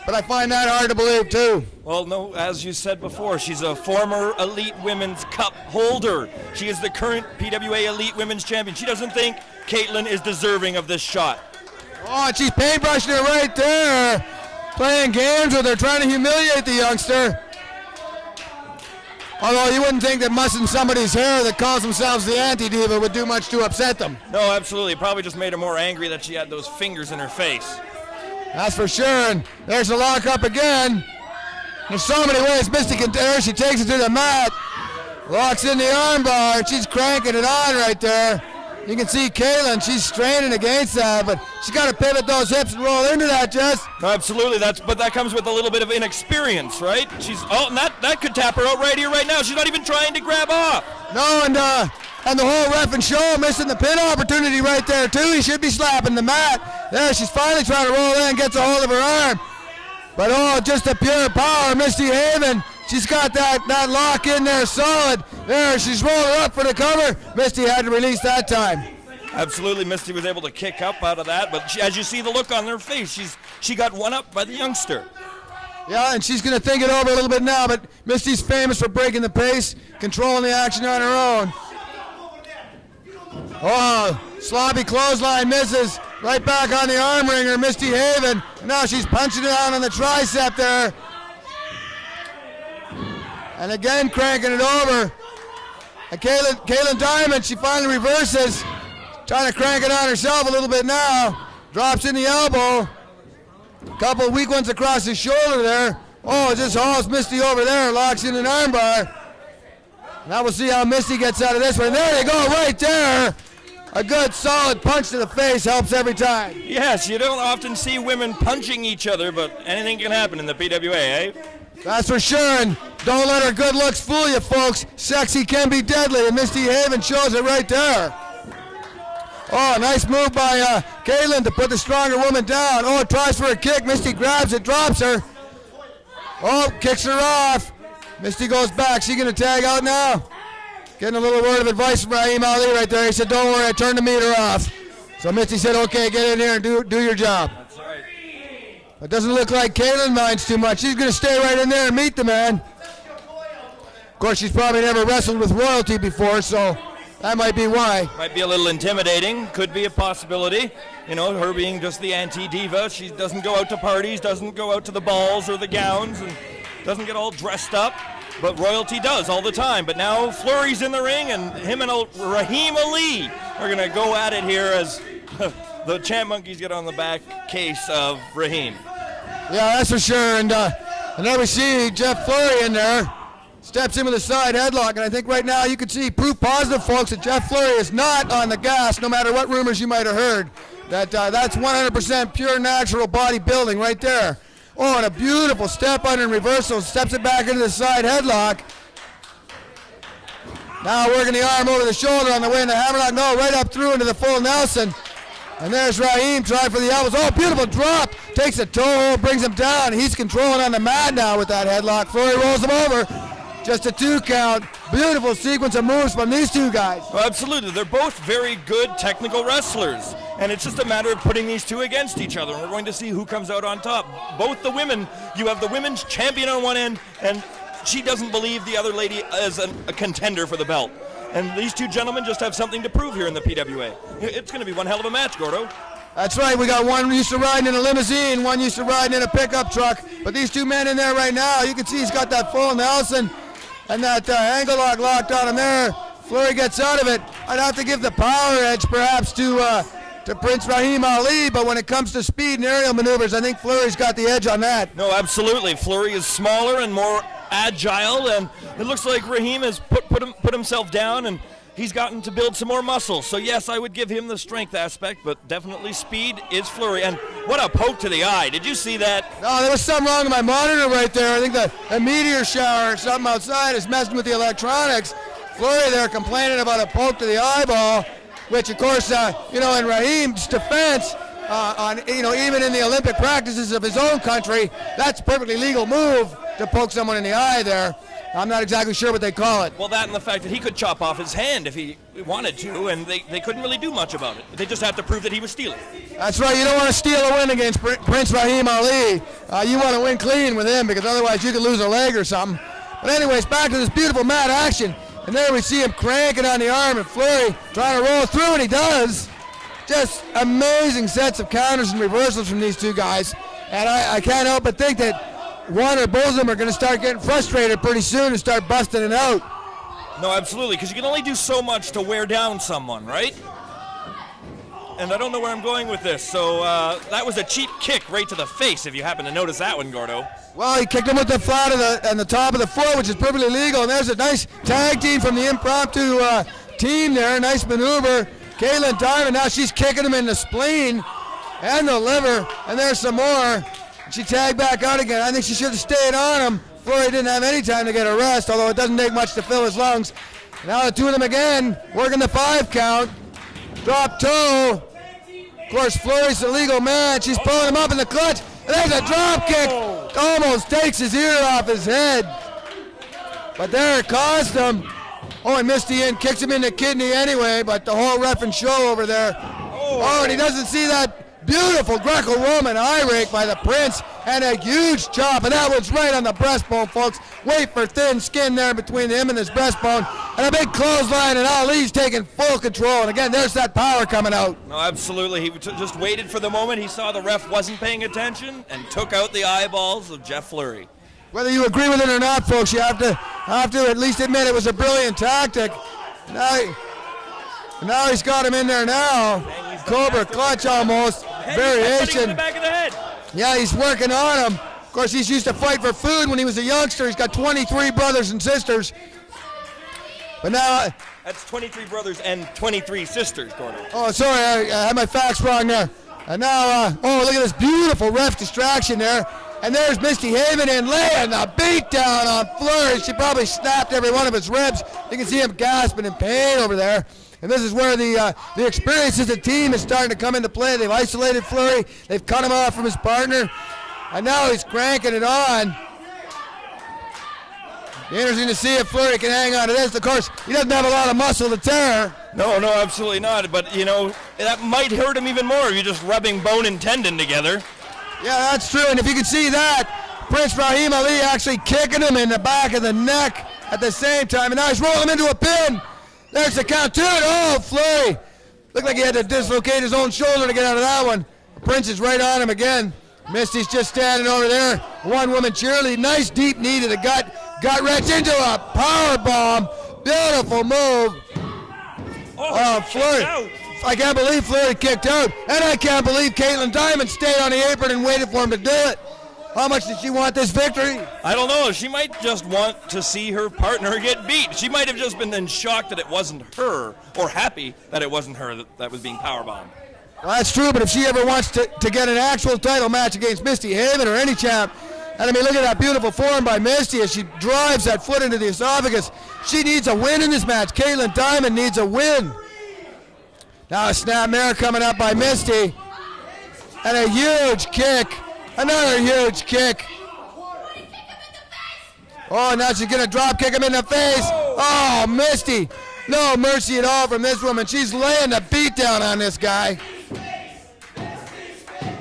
but I find that hard to believe too. Well, no, as you said before, she's a former Elite Women's Cup holder. She is the current PWA Elite Women's Champion. She doesn't think Kaitlin is deserving of this shot. Oh, and she's paintbrushing her right there. Playing games with her, trying to humiliate the youngster. Although you wouldn't think that mussing somebody's hair that calls themselves the anti-diva would do much to upset them. No, absolutely. It probably just made her more angry that she had those fingers in her face. That's for sure, and there's the lockup again. There's so many ways Misty can there. She takes it to the mat, locks in the armbar, and she's cranking it on right there. You can see Kaitlin, she's straining against that, but she's got to pivot those hips and roll into that, Jess. No, absolutely, but that comes with a little bit of inexperience, right? And that could tap her out right here, right now. She's not even trying to grab off. No, and the whole ref and show missing the pin opportunity right there too. He should be slapping the mat. There, she's finally trying to roll in, gets a hold of her arm. But oh, just a pure power, Misty Haven. She's got that lock in there solid. There, she's rolling up for the cover. Misty had to release that time. Absolutely, Misty was able to kick up out of that, but as you see the look on her face, she got one up by the youngster. Yeah, and she's going to think it over a little bit now, but Misty's famous for breaking the pace, controlling the action on her own. Oh, sloppy clothesline misses. Right back on the arm wringer, Misty Haven. Now she's punching it out on the tricep there. And again cranking it over. And Kaitlin Diemond, she finally reverses. Trying to crank it on herself a little bit now. Drops in the elbow. Couple of weak ones across the shoulder there. Oh, just hauls Misty over there, locks in an armbar. Now we'll see how Misty gets out of this one. There you go, right there. A good solid punch to the face helps every time. Yes, you don't often see women punching each other, but anything can happen in the PWA, eh? That's for sure, and don't let her good looks fool you, folks. Sexy can be deadly, and Misty Haven shows it right there. Oh, nice move by Kaitlin to put the stronger woman down. Oh, tries for a kick. Misty grabs it, drops her. Oh, kicks her off. Misty goes back. She going to tag out now? Getting a little word of advice from Rahim Ali right there. He said, don't worry, I turned the meter off. So Misty said, okay, get in here and do your job. That's right. It doesn't look like Kaitlin minds too much. She's going to stay right in there and meet the man. Of course, she's probably never wrestled with royalty before, so that might be why. Might be a little intimidating. Could be a possibility. You know, her being just the anti-diva. She doesn't go out to parties, doesn't go out to the balls or the gowns, and doesn't get all dressed up. But royalty does all the time. But now Flurry's in the ring, and him and Rahim Ali are going to go at it here as the Champ Monkeys get on the back case of Rahim. Yeah, that's for sure. And there we see Jeff Flurry in there. Steps in with a side headlock, and I think right now you can see proof positive, folks, that Jeff Flurry is not on the gas, no matter what rumors you might have heard. That's 100% pure natural bodybuilding right there. Oh, and a beautiful step under and reversal. Steps it back into the side headlock. Now working the arm over the shoulder on the way in the hammerlock. No, right up through into the full Nelson. And there's Rahim trying for the elbows. Oh, beautiful drop. Takes a toe hold, brings him down. He's controlling on the mat now with that headlock. Flurry rolls him over. Just a 2 count. Beautiful sequence of moves from these two guys. Oh, absolutely. They're both very good technical wrestlers. And it's just a matter of putting these two against each other. And we're going to see who comes out on top. Both the women, you have the women's champion on one end, and she doesn't believe the other lady is a contender for the belt. And these two gentlemen just have something to prove here in the PWA. It's going to be one hell of a match, Gordo. That's right. We got one used to riding in a limousine, one used to riding in a pickup truck. But these two men in there right now, you can see he's got that full Nelson and that angle lock locked on him there. Flurry gets out of it. I'd have to give the power edge perhaps to Prince Rahim Ali, but when it comes to speed and aerial maneuvers, I think Flurry's got the edge on that. No, absolutely. Flurry is smaller and more agile, and it looks like Rahim has put himself down, and he's gotten to build some more muscle. So yes, I would give him the strength aspect, but definitely speed is Flurry. And what a poke to the eye. Did you see that? No, there was something wrong with my monitor right there. I think the meteor shower or something outside is messing with the electronics. Flurry there complaining about a poke to the eyeball, which of course, in Rahim's defense, even in the Olympic practices of his own country, that's a perfectly legal move to poke someone in the eye there. I'm not exactly sure what they call it. Well, that and the fact that he could chop off his hand if he wanted to, and they couldn't really do much about it. They just had to prove that he was stealing. That's right. You don't want to steal a win against Prince Rahim Ali. You want to win clean with him because otherwise you could lose a leg or something. But anyways, back to this beautiful mat action. And there we see him cranking on the arm and Flurry trying to roll through, and he does. Just amazing sets of counters and reversals from these two guys. And I can't help but think that one or both of them are going to start getting frustrated pretty soon and start busting it out. No, absolutely, because you can only do so much to wear down someone, right? And I don't know where I'm going with this, so that was a cheap kick right to the face, if you happen to notice that one, Gordo. Well, he kicked him with the flat of the top of the foot, which is perfectly legal, and there's a nice tag team from the impromptu team there. Nice maneuver. Kaitlin Diemond, now she's kicking him in the spleen and the liver, and there's some more. She tagged back out again. I think she should have stayed on him. Flurry didn't have any time to get a rest, although it doesn't take much to fill his lungs. Now the two of them again, working the 5 count. Drop toe. Of course, Flurry's the legal man. She's pulling him up in the clutch. And there's a drop kick. Almost takes his ear off his head. But there it cost him. Oh, and Misty in, kicks him in the kidney anyway, but the whole ref and show over there. Oh, and he doesn't see that beautiful Greco-Roman eye rake by the Prince, and a huge chop, and that was right on the breastbone, folks. Wait for thin skin there between him and his breastbone, and a big clothesline, and Ali's taking full control. And again, there's that power coming out. No, absolutely. He just waited for the moment. He saw the ref wasn't paying attention and took out the eyeballs of Jeff Flurry. Whether you agree with it or not, folks, you have to at least admit it was a brilliant tactic. Now he's got him in there now. Cobra clutch almost. Variation. The back of the head. Yeah, he's working on him. Of course, he's used to fight for food when he was a youngster. He's got 23 brothers and sisters. But now... That's 23 brothers and 23 sisters, Gordon. Oh, sorry, I had my facts wrong there. And now, oh, look at this beautiful ref distraction there. And there's Misty Haven in laying the beat down on Flurry. She probably snapped every one of his ribs. You can see him gasping in pain over there. And this is where the experience as a team is starting to come into play. They've isolated Flurry. They've cut him off from his partner. And now he's cranking it on. Interesting to see if Flurry can hang on to this. Of course, he doesn't have a lot of muscle to tear. No, absolutely not. But, you know, that might hurt him even more if you're just rubbing bone and tendon together. Yeah, that's true. And if you can see that, Prince Rahim Ali actually kicking him in the back of the neck at the same time. And now he's rolling him into a pin. There's the count to it. Oh, Flurry. Looked like he had to dislocate his own shoulder to get out of that one. Prince is right on him again. Misty's just standing over there. One woman cheerlead. Nice deep knee to the gut. Gut wrench into a power bomb. Beautiful move. Oh, Flurry. I can't believe Flurry kicked out. And I can't believe Kaitlin Diemond stayed on the apron and waited for him to do it. How much did she want this victory? I don't know. She might just want to see her partner get beat. She might have just been then shocked that it wasn't her, or happy that it wasn't her that was being powerbombed. Well, that's true, but if she ever wants to get an actual title match against Misty Haven or any champ, and I mean, look at that beautiful form by Misty as she drives that foot into the esophagus. She needs a win in this match. Kaitlin Diemond needs a win. Now a snapmare coming up by Misty. And a huge kick. Another huge kick. Oh, now she's going to drop kick him in the face. Oh, Misty. No mercy at all from this woman. She's laying the beat down on this guy.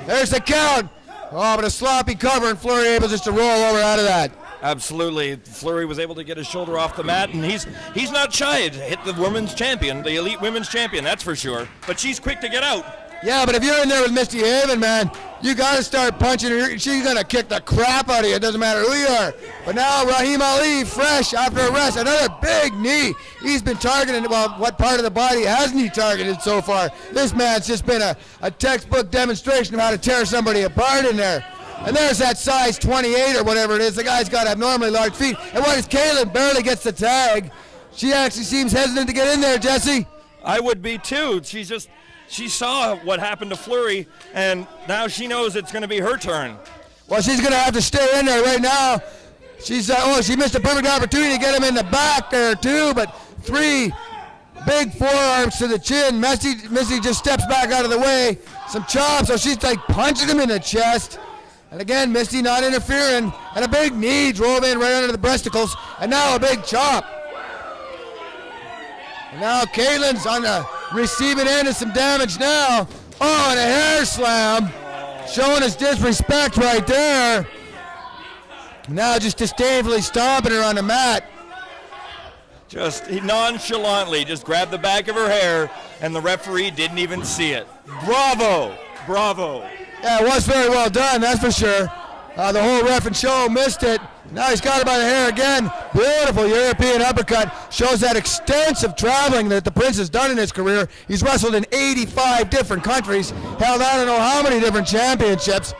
There's the count. Oh, but a sloppy cover, and Flurry able just to roll over out of that. Absolutely. Flurry was able to get his shoulder off the mat, and he's not shy to hit the women's champion, the elite women's champion, that's for sure. But she's quick to get out. Yeah, but if you're in there with Misty Haven, man, you got to start punching her. She's going to kick the crap out of you. It doesn't matter who you are. But now Rahim Ali, fresh after a rest, another big knee. He's been targeting, well, what part of the body hasn't he targeted so far? This man's just been a textbook demonstration of how to tear somebody apart in there. And there's that size 28 or whatever it is. The guy's got abnormally large feet. And what is Kaitlin? Barely gets the tag. She actually seems hesitant to get in there, Jesse. I would be too. She saw what happened to Flurry, and now she knows it's going to be her turn. Well, she's going to have to stay in there right now. She missed a perfect opportunity to get him in the back there too, but 3 big forearms to the chin. Misty just steps back out of the way. Some chops, so she's like punching him in the chest. And again, Misty not interfering. And a big knee drove in right under the breasticles. And now a big chop. And now Kaitlin's on the receiving end of some damage now. Oh, and a hair slam. Showing his disrespect right there. Now just disdainfully stomping her on the mat. Just he nonchalantly just grabbed the back of her hair, and the referee didn't even see it. Bravo! Bravo! Yeah, it was very well done, that's for sure. The whole ref and show missed it. Now he's got her by the hair again. Beautiful European uppercut. Shows that extensive traveling that the Prince has done in his career. He's wrestled in 85 different countries. Held I don't know how many different championships.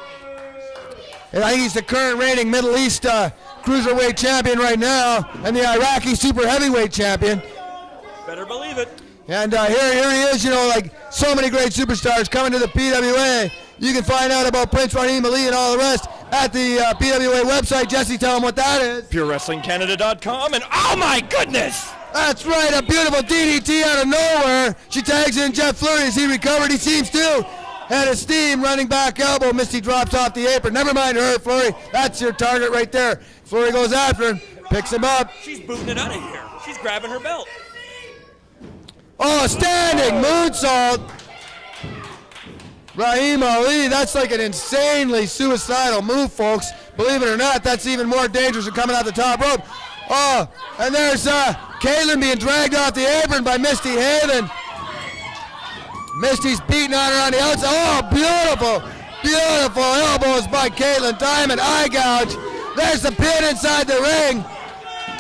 And I think he's the current reigning Middle East cruiserweight champion right now. And the Iraqi super heavyweight champion. Better believe it. And here he is, you know, like so many great superstars coming to the PWA. You can find out about Prince Rahim Ali and all the rest at the PWA website. Jesse, tell them what that is. PureWrestlingCanada.com, and oh my goodness! That's right, a beautiful DDT out of nowhere. She tags in Jeff Flurry as he recovered. He seems to. Head of steam, running back elbow. Misty drops off the apron. Never mind her, Flurry. That's your target right there. Flurry goes after him, picks him up. She's booting it out of here. She's grabbing her belt. Oh, standing moonsault. Rahim Ali, that's like an insanely suicidal move, folks. Believe it or not, that's even more dangerous than coming out the top rope. Oh, and there's Kaitlin being dragged off the apron by Misty Haven. Misty's beating on her on the outside. Oh, beautiful, beautiful elbows by Kaitlin. Diemond eye gouge. There's the pin inside the ring,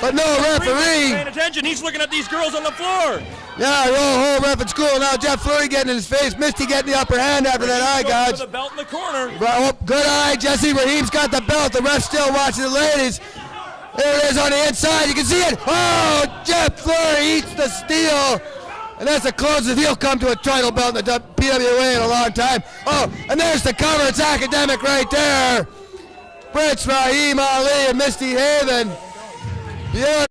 but no referee. Paying attention, he's looking at these girls on the floor. Yeah, the whole ref at school. Now Jeff Flurry getting in his face. Misty getting the upper hand after that eye gouge. The belt in the corner. Oh, good eye, Jesse. Rahim's got the belt. The ref's still watching the ladies. There it is on the inside. You can see it. Oh, Jeff Flurry eats the steel. And that's the closest he'll come to a title belt in the PWA in a long time. Oh, and there's the cover. It's academic right there. Prince Rahim Ali and Misty Haven. Beautiful.